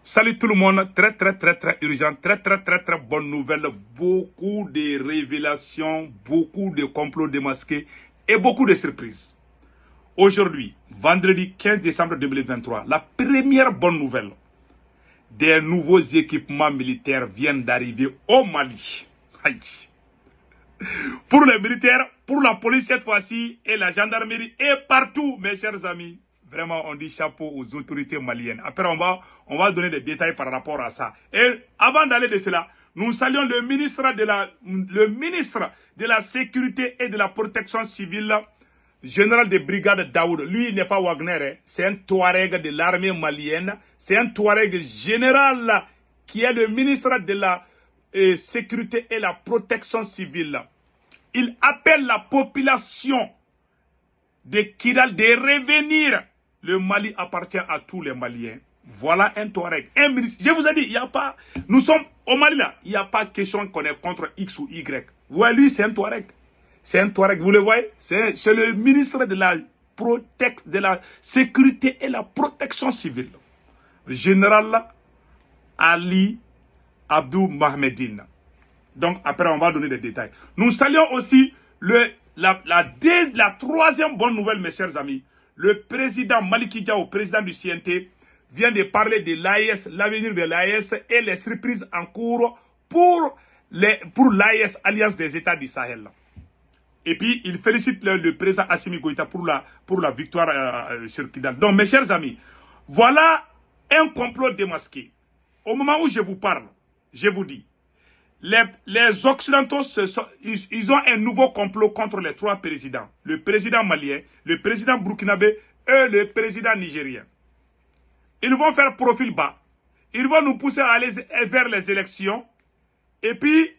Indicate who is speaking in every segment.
Speaker 1: Salut tout le monde, très urgent, très bonne nouvelle, beaucoup de révélations, beaucoup de complots démasqués et beaucoup de surprises. Aujourd'hui, vendredi 15 décembre 2023, la première bonne nouvelle, des nouveaux équipements militaires viennent d'arriver au Mali. Aïe. Pour les militaires, pour la police cette fois-ci, et la gendarmerie, et partout, mes chers amis. Vraiment, on dit chapeau aux autorités maliennes. Après, on va donner des détails par rapport à ça. Et avant d'aller de cela, nous saluons le ministre de la Sécurité et de la Protection civile, général de brigade Daoud. Lui, il n'est pas Wagner, hein. C'est un Touareg de l'armée malienne. C'est un Touareg général qui est le ministre de la Sécurité et la Protection civile. Il appelle la population de Kidal de revenir. Le Mali appartient à tous les Maliens. Voilà un Touareg. Un ministre. Je vous ai dit, il n'y a pas. Nous sommes au Mali là. Il n'y a pas question qu'on est contre X ou Y. Ouais, lui, c'est un Touareg. C'est un Touareg. Vous le voyez? C'est le ministre de la Sécurité et la Protection civile. Général Ali Abdou Mahmedine. Donc, après, on va donner des détails. Nous saluons aussi la troisième bonne nouvelle, mes chers amis. Le président Maliki Diao, président du CNT, vient de parler de l'AES, l'avenir de l'AES et les surprises en cours pour l'AES, Alliance des États du Sahel. Et puis, il félicite le président Assimi Goïta pour la victoire sur Kidal. Donc, mes chers amis, voilà un complot démasqué. Au moment où je vous parle, je vous dis, les Occidentaux, ils ont un nouveau complot contre les trois présidents. Le président malien, le président burkinabé et le président nigérien. Ils vont faire profil bas. Ils vont nous pousser à aller vers les élections. Et puis,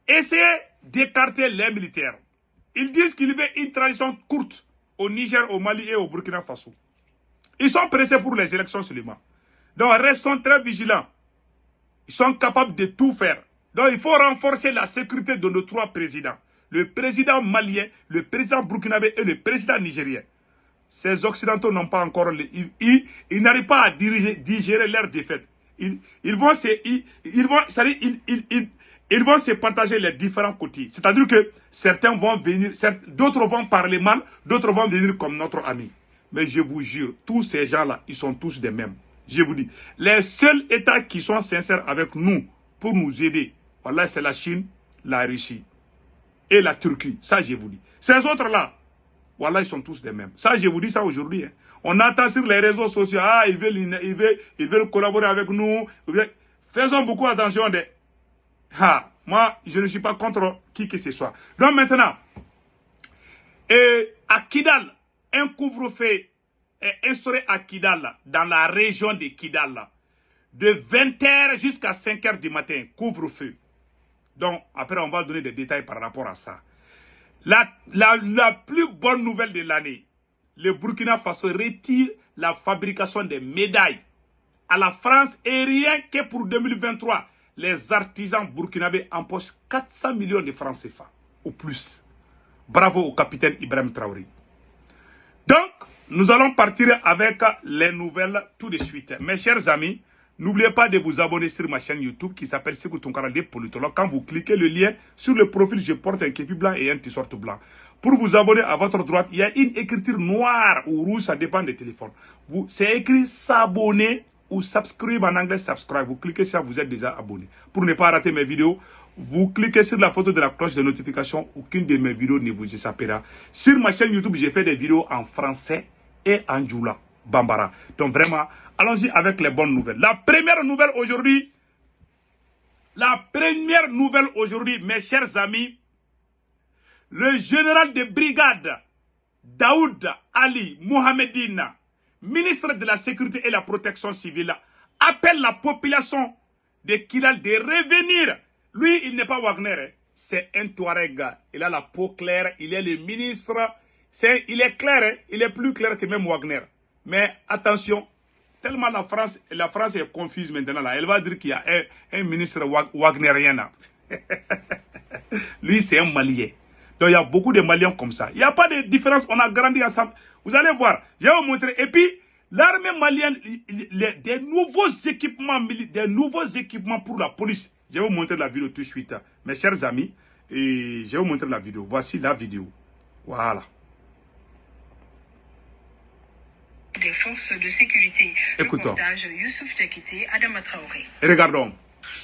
Speaker 1: essayer d'écarter les militaires. Ils disent qu'il veut une transition courte au Niger, au Mali et au Burkina Faso. Ils sont pressés pour les élections seulement. Donc, restons très vigilants. Ils sont capables de tout faire. Donc, il faut renforcer la sécurité de nos trois présidents. Le président malien, le président burkinabé et le président nigérien. Ces Occidentaux n'ont pas encore... Ils n'arrivent pas à digérer leur défaite. Ils vont se partager les différents côtés. C'est-à-dire que certains vont venir, d'autres vont parler mal, d'autres vont venir comme notre ami. Mais je vous jure, tous ces gens-là, ils sont tous des mêmes. Je vous dis, les seuls États qui sont sincères avec nous pour nous aider, voilà, c'est la Chine, la Russie et la Turquie. Ça, je vous dis. Ces autres-là, voilà, ils sont tous des mêmes. Ça, je vous dis ça aujourd'hui. Hein. On entend sur les réseaux sociaux, ah, ils veulent collaborer avec nous. Faisons beaucoup attention. Moi, je ne suis pas contre qui que ce soit. Donc maintenant, à Kidal, un couvre-feu est instauré à Kidal, dans la région de Kidal, de 20h jusqu'à 5h du matin, couvre-feu. Donc, après, on va donner des détails par rapport à ça. La plus bonne nouvelle de l'année, le Burkina Faso retire la fabrication des médailles à la France et rien que pour 2023, les artisans burkinabés empochent 400 millions de francs CFA ou plus. Bravo au capitaine Ibrahim Traoré. Donc, nous allons partir avec les nouvelles tout de suite. Mes chers amis, n'oubliez pas de vous abonner sur ma chaîne YouTube qui s'appelle Sékou Tounkara des politologues. Quand vous cliquez le lien sur le profil, je porte un képi blanc et un t-shirt blanc. Pour vous abonner, à votre droite, il y a une écriture noire ou rouge, ça dépend des téléphones. C'est écrit s'abonner ou subscribe en anglais, subscribe. Vous cliquez sur ça, vous êtes déjà abonné. Pour ne pas rater mes vidéos, vous cliquez sur la photo de la cloche de notification. Aucune de mes vidéos ne vous échappera. Sur ma chaîne YouTube, j'ai fait des vidéos en français et en djoula, bambara. Donc vraiment, allons-y avec les bonnes nouvelles. La première nouvelle aujourd'hui, mes chers amis, le général de brigade Daoud Ali Mohamedine, ministre de la Sécurité et la Protection civile, appelle la population de Kidal de revenir. Lui, il n'est pas Wagner, c'est un Touareg. Il a la peau claire, il est le ministre. Il est clair, il est plus clair que même Wagner. Mais attention, tellement la France est confuse maintenant. Là. Elle va dire qu'il y a un ministre wagnerien. Lui, c'est un Malien. Donc, il y a beaucoup de Maliens comme ça. Il n'y a pas de différence. On a grandi ensemble. Vous allez voir. Je vais vous montrer. Et puis, L'armée malienne, des nouveaux équipements pour la police. Je vais vous montrer la vidéo tout de suite, mes chers amis. Et je vais vous montrer la vidéo. Voici la vidéo. Voilà.
Speaker 2: Des forces de sécurité.
Speaker 1: Écoutons.
Speaker 2: Reportage Youssouf Diakité, Adama Traoré.
Speaker 1: Regardons.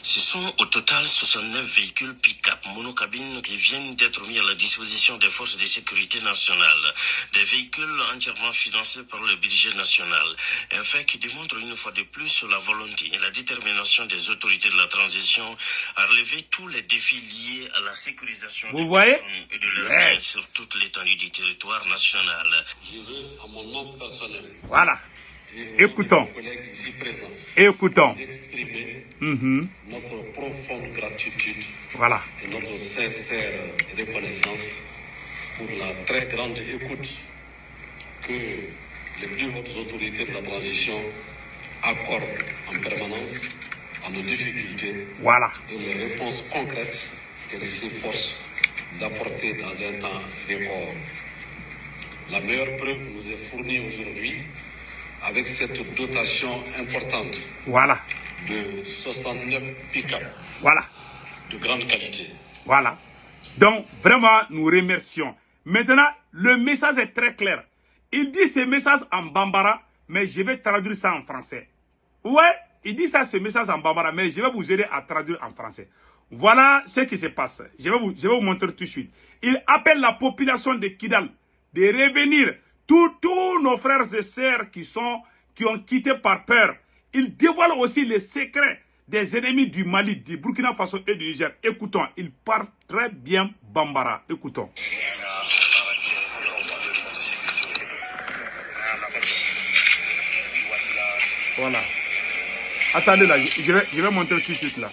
Speaker 3: Ce sont au total 69 véhicules pick-up monocabines qui viennent d'être mis à la disposition des forces de sécurité nationales. Des véhicules entièrement financés par le budget national. Un fait qui démontre une fois de plus la volonté et la détermination des autorités de la transition à relever tous les défis liés à la sécurisation
Speaker 1: Vous voyez?
Speaker 3: et de leurs biens sur toute l'étendue du territoire national.
Speaker 4: Je veux, à mon nom personnel,
Speaker 1: Voilà. Écoutons.
Speaker 4: Écoutons.
Speaker 1: Écoutons.
Speaker 4: Exprimer
Speaker 3: notre profonde gratitude
Speaker 1: Voilà.
Speaker 3: et notre sincère reconnaissance pour la très grande écoute que les plus hautes autorités de la transition accordent en permanence à nos difficultés
Speaker 1: Voilà.
Speaker 3: et les réponses concrètes qu'elles s'efforcent d'apporter dans un temps record. La meilleure preuve nous est fournie aujourd'hui avec cette dotation importante
Speaker 1: Voilà.
Speaker 3: de 69 pick-up
Speaker 1: Voilà.
Speaker 3: de grande qualité.
Speaker 1: Voilà. Donc, vraiment, nous remercions. Maintenant, le message est très clair. Il dit ce message en bambara, mais je vais traduire ça en français. Ouais, il dit ça, ce message en bambara, mais je vais vous aider à traduire en français. Voilà ce qui se passe. Je vais vous montrer tout de suite. Il appelle la population de Kidal de revenir. Tous nos frères et sœurs qui ont quitté par peur. Il dévoile aussi les secrets des ennemis du Mali, du Burkina Faso et du Niger. Écoutons, il parle très bien bambara. Écoutons. Voilà. Attendez là, je vais montrer tout de suite là.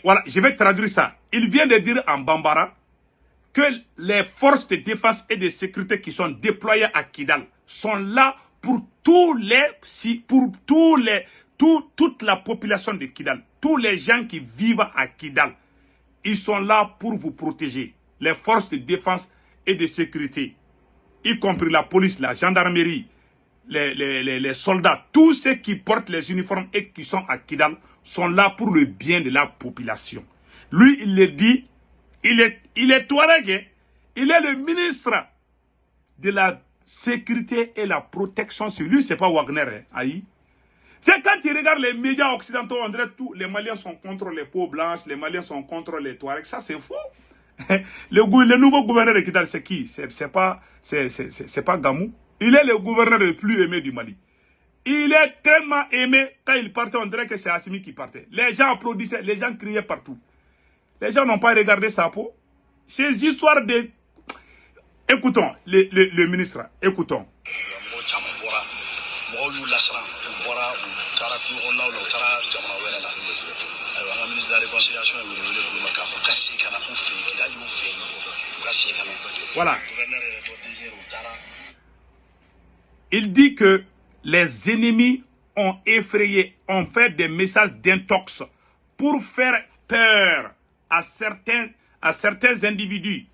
Speaker 1: Voilà, je vais traduire ça. Il vient de dire en bambara que les forces de défense et de sécurité qui sont déployées à Kidal sont là pour toute la population de Kidal, tous les gens qui vivent à Kidal. Ils sont là pour vous protéger. Les forces de défense et de sécurité, y compris la police, la gendarmerie, les soldats, tous ceux qui portent les uniformes et qui sont à Kidal sont là pour le bien de la population. Lui, il le dit, il est Touareg, il est le ministre de la sécurité et la protection. Lui, c'est pas Wagner, aïe. C'est quand tu regardes les médias occidentaux, on dirait tous les Maliens sont contre les peaux blanches, les Maliens sont contre les Touaregs. Ça, c'est faux. Le nouveau gouverneur de Kidal, c'est qui? C'est pas Gamou. Il est le gouverneur le plus aimé du Mali. Il est tellement aimé, quand il partait, on dirait que c'est Assimi qui partait. Les gens applaudissaient, les gens criaient partout. Les gens n'ont pas regardé sa peau. Ces histoires de... Écoutons, le ministre, écoutons. Voilà. Il dit que les ennemis ont effrayé, ont fait des messages d'intox pour faire peur à certains individus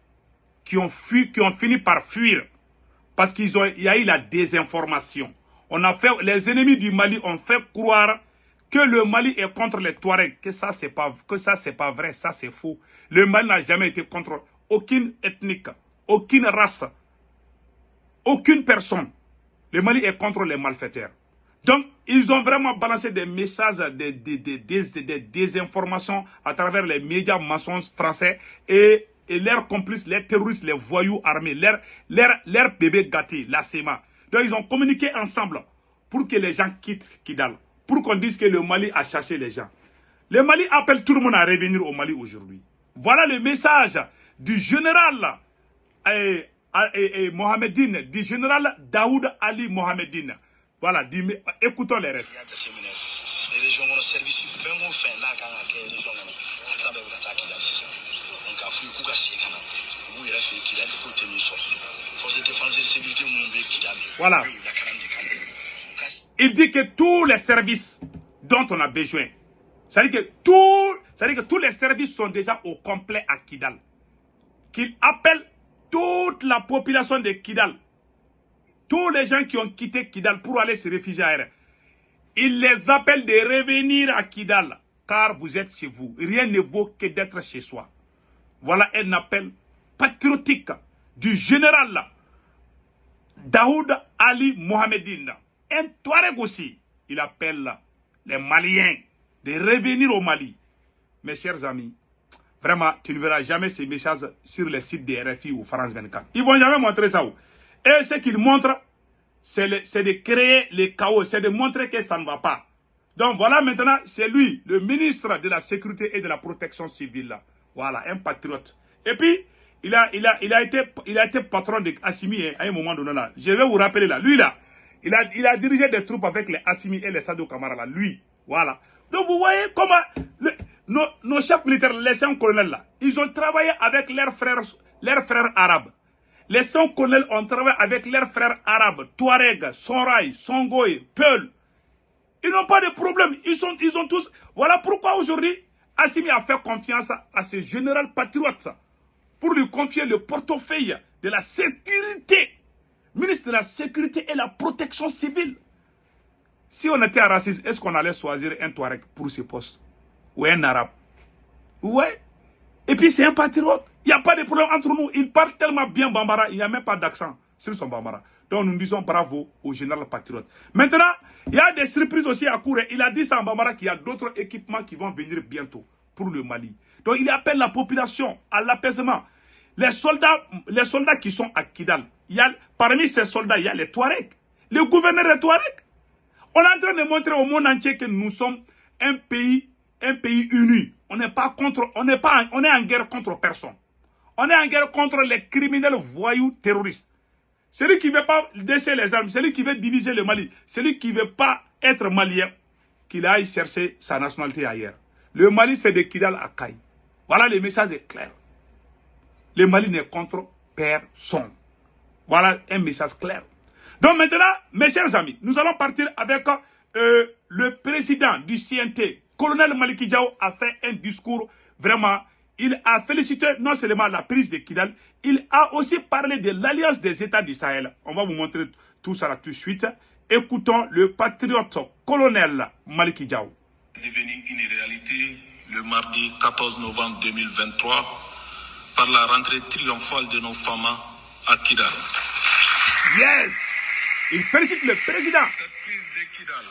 Speaker 1: qui ont fini par fuir parce qu'il y a eu la désinformation. Les ennemis du Mali ont fait croire que le Mali est contre les Touaregs, que ça c'est pas vrai, ça c'est faux. Le Mali n'a jamais été contre aucune ethnique, aucune race, aucune personne. Le Mali est contre les malfaiteurs. Donc, ils ont vraiment balancé des messages, des désinformations à travers les médias mensonges français et leurs complices, les terroristes, les voyous armés, leurs bébés gâtés, la SEMA. Donc, ils ont communiqué ensemble pour que les gens quittent Kidal, pour qu'on dise que le Mali a chassé les gens. Le Mali appelle tout le monde à revenir au Mali aujourd'hui. Voilà le message du général Mohamedine, du général Daoud Ali Mohamedine. Voilà, écoutons les restes. Voilà. il dit que tous les services dont on a besoin, c'est-à-dire que tous les services sont déjà au complet à Kidal. Qu'il appelle toute la population de Kidal, tous les gens qui ont quitté Kidal pour aller se réfugier ailleurs. Il les appelle de revenir à Kidal, car vous êtes chez vous. Rien ne vaut que d'être chez soi. Voilà un appel patriotique du général Daoud Ali Mohamedine. Un Touareg aussi. Il appelle les Maliens de revenir au Mali. Mes chers amis, vraiment, tu ne verras jamais ces messages sur les sites des RFI ou France 24. Ils ne vont jamais montrer ça. Et ce qu'ils montrent, c'est de créer le chaos, c'est de montrer que ça ne va pas. Donc voilà maintenant, c'est lui, le ministre de la Sécurité et de la Protection civile. Voilà, un patriote. Et puis, il a été patron de Assimi à un moment donné là. Je vais vous rappeler là, lui là, il a dirigé des troupes avec les Assimi et les Sadou Kamara là, lui. Voilà. Donc vous voyez comment nos chefs militaires, les 5 colonels là, ils ont travaillé avec leurs frères arabes. Les 5 colonels ont travaillé avec leurs frères arabes, Touareg, Sonrai, Songoï, Peul. Ils n'ont pas de problème. Ils ont tous. Voilà pourquoi aujourd'hui, Assimi a fait confiance à ce général patriote pour lui confier le portefeuille de la sécurité, ministre de la Sécurité et la Protection civile. Si on était raciste, est-ce qu'on allait choisir un Touareg pour ce poste? Ou un Arabe? Ouais. Et puis c'est un patriote. Il n'y a pas de problème entre nous. Il parle tellement bien Bambara, il n'y a même pas d'accent sur son Bambara. Donc nous disons bravo au général patriote. Maintenant, il y a des surprises aussi à court. Il a dit ça en Bambara qu'il y a d'autres équipements qui vont venir bientôt pour le Mali. Donc il appelle la population à l'apaisement. Les soldats qui sont à Kidal, parmi ces soldats, il y a les Touaregs. Le gouverneur est Touareg. On est en train de montrer au monde entier que nous sommes un pays uni. On est en guerre contre personne. On est en guerre contre les criminels voyous terroristes. Celui qui ne veut pas laisser les armes, celui qui veut diviser le Mali, celui qui ne veut pas être malien, qu'il aille chercher sa nationalité ailleurs. Le Mali, c'est de Kidal à Kaï. Voilà, le message est clair. Le Mali n'est contre personne. Voilà un message clair. Donc maintenant, mes chers amis, nous allons partir avec le président du CNT, colonel Maliki Diao, a fait un discours vraiment. Il a félicité non seulement la prise de Kidal, il a aussi parlé de l'alliance des États du Sahel. On va vous montrer tout ça là tout de suite. Écoutons le patriote colonel Maliki Diao.
Speaker 5: Devenu une réalité le mardi 14 novembre 2023 par la rentrée triomphale de nos femmes à Kidal.
Speaker 1: Yes! Il félicite le président.
Speaker 5: Cette prise de Kidal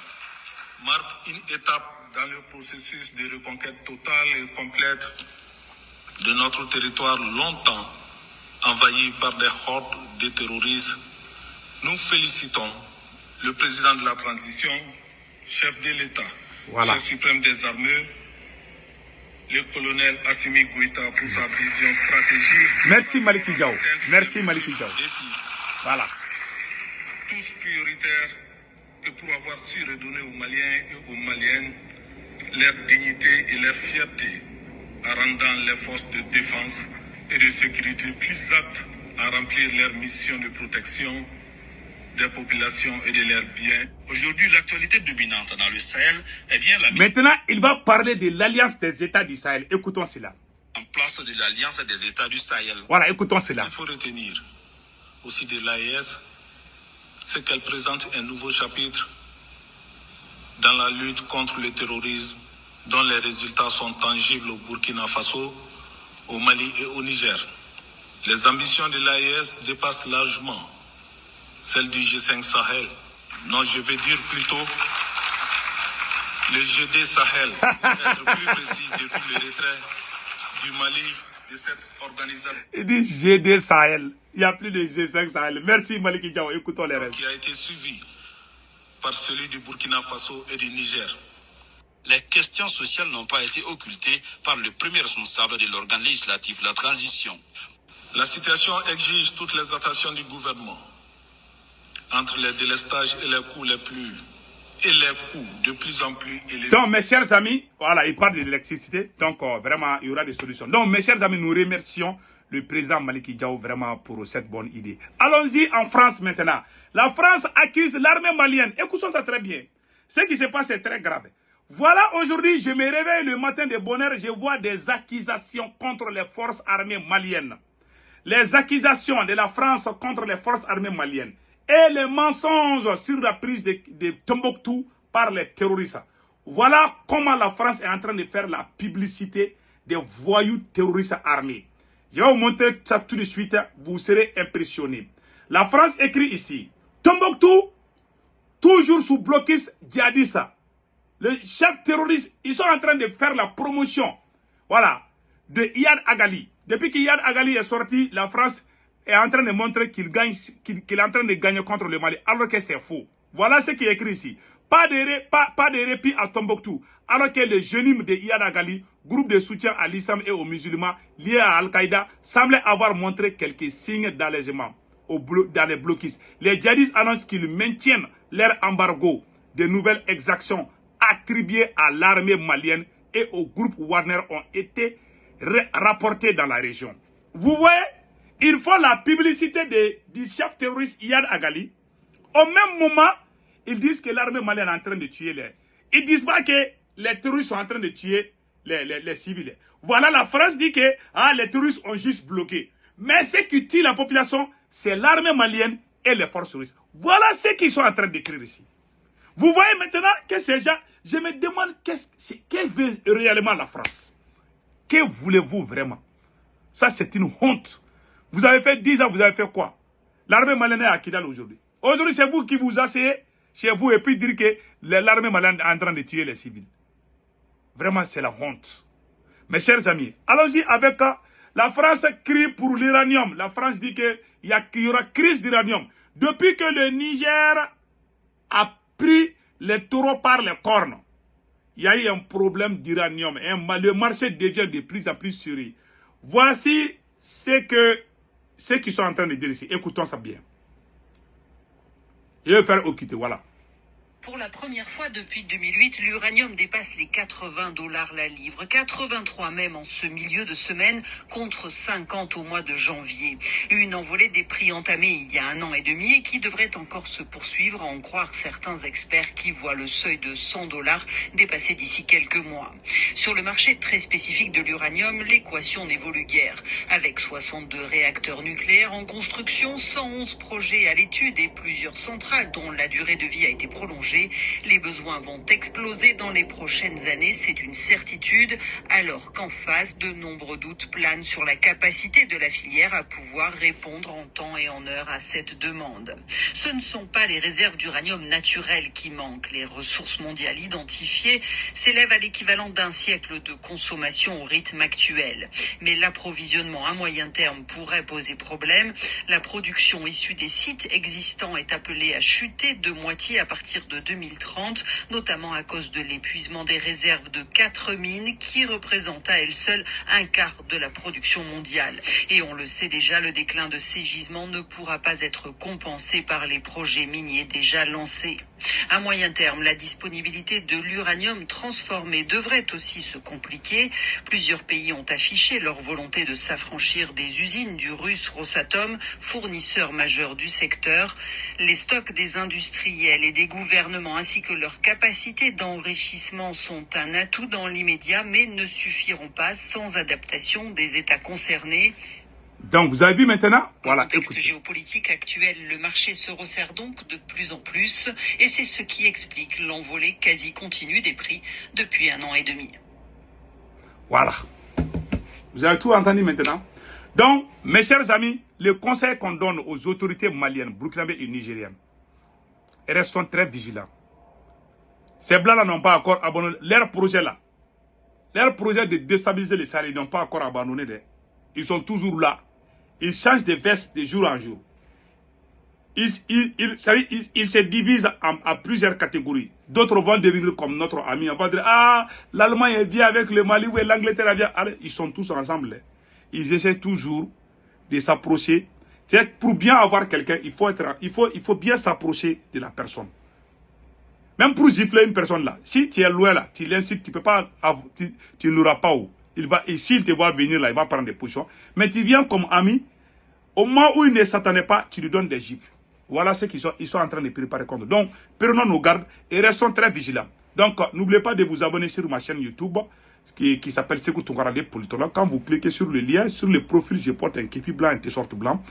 Speaker 5: marque une étape dans le processus de reconquête totale et complète de notre territoire longtemps envahi par des hordes de terroristes. Nous félicitons le président de la transition, chef de l'État, chef suprême des armées, le colonel Assimi Goïta pour sa vision stratégique.
Speaker 1: Merci Maliki Diao. Merci Maliki Diao. Voilà.
Speaker 5: Tous prioritaires et pour avoir su redonner aux Maliens et aux Maliennes leur dignité et leur fierté, en rendant les forces de défense et de sécurité plus aptes à remplir leur mission de protection des populations et de leurs biens. Aujourd'hui, l'actualité dominante dans le Sahel est bien la...
Speaker 1: Maintenant, il va parler de l'alliance des États du Sahel. Écoutons cela.
Speaker 5: En place de l'alliance des États du Sahel.
Speaker 1: Voilà, écoutons cela.
Speaker 5: Il faut retenir aussi de l'AES, c'est qu'elle présente un nouveau chapitre dans la lutte contre le terrorisme, dont les résultats sont tangibles au Burkina Faso, au Mali et au Niger. Les ambitions de l'AES dépassent largement celles du G5 Sahel. Non, je vais dire plutôt le GD Sahel, pour être plus précis, depuis le retrait du Mali de cette organisation.
Speaker 1: Il dit GD Sahel. Il n'y a plus de G5 Sahel. Merci Maliki Diao. Écoutons les rêves.
Speaker 5: Qui a été suivi par celui du Burkina Faso et du Niger.
Speaker 6: Les questions sociales n'ont pas été occultées par le premier responsable de l'organe législatif, la transition.
Speaker 5: La situation exige toutes les attentions du gouvernement. Entre les délestages et les coûts de plus en plus élevés.
Speaker 1: Donc mes chers amis, voilà, il parle de l'électricité. Donc vraiment, il y aura des solutions. Donc mes chers amis, nous remercions le président Maliki Diao vraiment pour cette bonne idée. Allons-y en France maintenant. La France accuse l'armée malienne. Écoutons ça très bien. Ce qui se passe est très grave. Voilà, aujourd'hui, je me réveille le matin de bonne heure, je vois des accusations contre les forces armées maliennes. Les accusations de la France contre les forces armées maliennes. Et les mensonges sur la prise de Tombouctou par les terroristes. Voilà comment la France est en train de faire la publicité des voyous terroristes armés. Je vais vous montrer ça tout de suite, vous serez impressionnés. La France écrit ici, Tombouctou, toujours sous blocus djihadiste. Le chef terroriste, ils sont en train de faire la promotion, voilà, de Iyad Agali. Depuis qu'Iyad Agali est sorti, la France est en train de montrer qu'il est en train de gagner contre le Mali, alors que c'est faux. Voilà ce qui est écrit ici. Pas de répit à Tombouctou, alors que le jeune de Iyad Agali, groupe de soutien à l'islam et aux musulmans liés à Al-Qaïda, semblait avoir montré quelques signes d'allègement dans les blocus. Les djihadistes annoncent qu'ils maintiennent leur embargo. De nouvelles exactions attribuées à l'armée malienne et au groupe Wagner ont été rapportées dans la région. Vous voyez, ils font la publicité du chef terroriste Iyad Agali. Au même moment, ils disent que l'armée malienne est en train de tuer les... Ils ne disent pas que les terroristes sont en train de tuer les civils. Voilà, la France dit que les terroristes ont juste bloqué. Mais ce qui tue la population, c'est l'armée malienne et les forces russes. Voilà ce qu'ils sont en train d'écrire ici. Vous voyez maintenant que ces gens, je me demande qu'est-ce veut réellement la France. Que voulez-vous vraiment? Ça, c'est une honte. Vous avez fait 10 ans, vous avez fait quoi? L'armée malienne est à Kidal aujourd'hui. Aujourd'hui, c'est vous qui vous asseyez chez vous et puis dire que l'armée malienne est en train de tuer les civils. Vraiment, c'est la honte. Mes chers amis, allons-y avec la France crie pour l'uranium. La France dit qu'il y aura crise d'uranium. Depuis que le Niger a pris les taureaux par les cornes, il y a eu un problème d'uranium. Le marché devient de plus en plus sérieux. Voici ce qu'ils sont en train de dire ici. Écoutons ça bien. Je vais faire occulter, voilà.
Speaker 2: Pour la première fois depuis 2008, l'uranium dépasse les $80 la livre, 83 même en ce milieu de semaine, contre 50 au mois de janvier. Une envolée des prix entamée il y a 1 an et demi et qui devrait encore se poursuivre, à en croire certains experts qui voient le seuil de $100 dépasser d'ici quelques mois. Sur le marché très spécifique de l'uranium, l'équation n'évolue guère. Avec 62 réacteurs nucléaires en construction, 111 projets à l'étude et plusieurs centrales dont la durée de vie a été prolongée, les besoins vont exploser dans les prochaines années, c'est une certitude, alors qu'en face, de nombreux doutes planent sur la capacité de la filière à pouvoir répondre en temps et en heure à cette demande. Ce ne sont pas les réserves d'uranium naturel qui manquent. Les ressources mondiales identifiées s'élèvent à l'équivalent d'1 siècle de consommation au rythme actuel. Mais l'approvisionnement à moyen terme pourrait poser problème. La production issue des sites existants est appelée à chuter de moitié à partir de 2030, notamment à cause de l'épuisement des réserves de 4 mines qui représentent à elles seules un quart de la production mondiale. Et on le sait déjà, le déclin de ces gisements ne pourra pas être compensé par les projets miniers déjà lancés. À moyen terme, la disponibilité de l'uranium transformé devrait aussi se compliquer. Plusieurs pays ont affiché leur volonté de s'affranchir des usines du russe Rosatom, fournisseur majeur du secteur. Les stocks des industriels et des gouvernements ainsi que leur capacité d'enrichissement sont un atout dans l'immédiat, mais ne suffiront pas sans adaptation des États concernés.
Speaker 1: Donc, vous avez vu maintenant? Voilà,
Speaker 2: écoutez. Dans le contexte géopolitique actuel, le marché se resserre donc de plus en plus et c'est ce qui explique l'envolée quasi continue des prix depuis 1 an et demi.
Speaker 1: Voilà. Vous avez tout entendu maintenant? Donc, mes chers amis, le conseil qu'on donne aux autorités maliennes, burkinabées et nigériennes, restons très vigilants. Ces blancs-là n'ont pas encore abandonné leur projet là. Leur projet de déstabiliser les Sahel, ils n'ont pas encore abandonné. Ils sont toujours là. Ils changent de veste de jour en jour. Ils se divisent en plusieurs catégories. D'autres vont devenir comme notre ami. On va dire, l'Allemagne vient avec le Mali, ou l'Angleterre vient. Alors, ils sont tous ensemble. Ils essaient toujours de s'approcher. Pour bien avoir quelqu'un, il faut bien s'approcher de la personne. Même pour gifler une personne là, si tu es loin là, tu l'insultes, tu peux pas, tu ne l'auras pas où. Et s'il te voit venir là, il va prendre des positions. Mais tu viens comme ami, au moment où il ne s'attendait pas, tu lui donnes des gifles. Voilà ce qu'ils sont, ils sont en train de préparer contre. Donc, prenons nos gardes et restons très vigilants. Donc, n'oubliez pas de vous abonner sur ma chaîne YouTube qui s'appelle Sekou Tounkara des politologues. Quand vous cliquez sur le lien, sur le profil, je porte un képi blanc, un t-shirt blanc.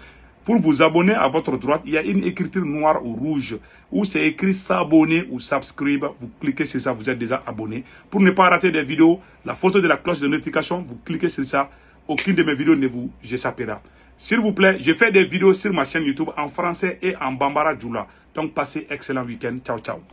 Speaker 1: Pour vous abonner, à votre droite, il y a une écriture noire ou rouge où c'est écrit s'abonner ou subscribe. Vous cliquez sur ça, vous êtes déjà abonné. Pour ne pas rater des vidéos, la photo de la cloche de notification, vous cliquez sur ça. Aucune de mes vidéos ne vous échappera. S'il vous plaît, je fais des vidéos sur ma chaîne YouTube en français et en Bambara Djoula. Donc, passez excellent week-end. Ciao, ciao.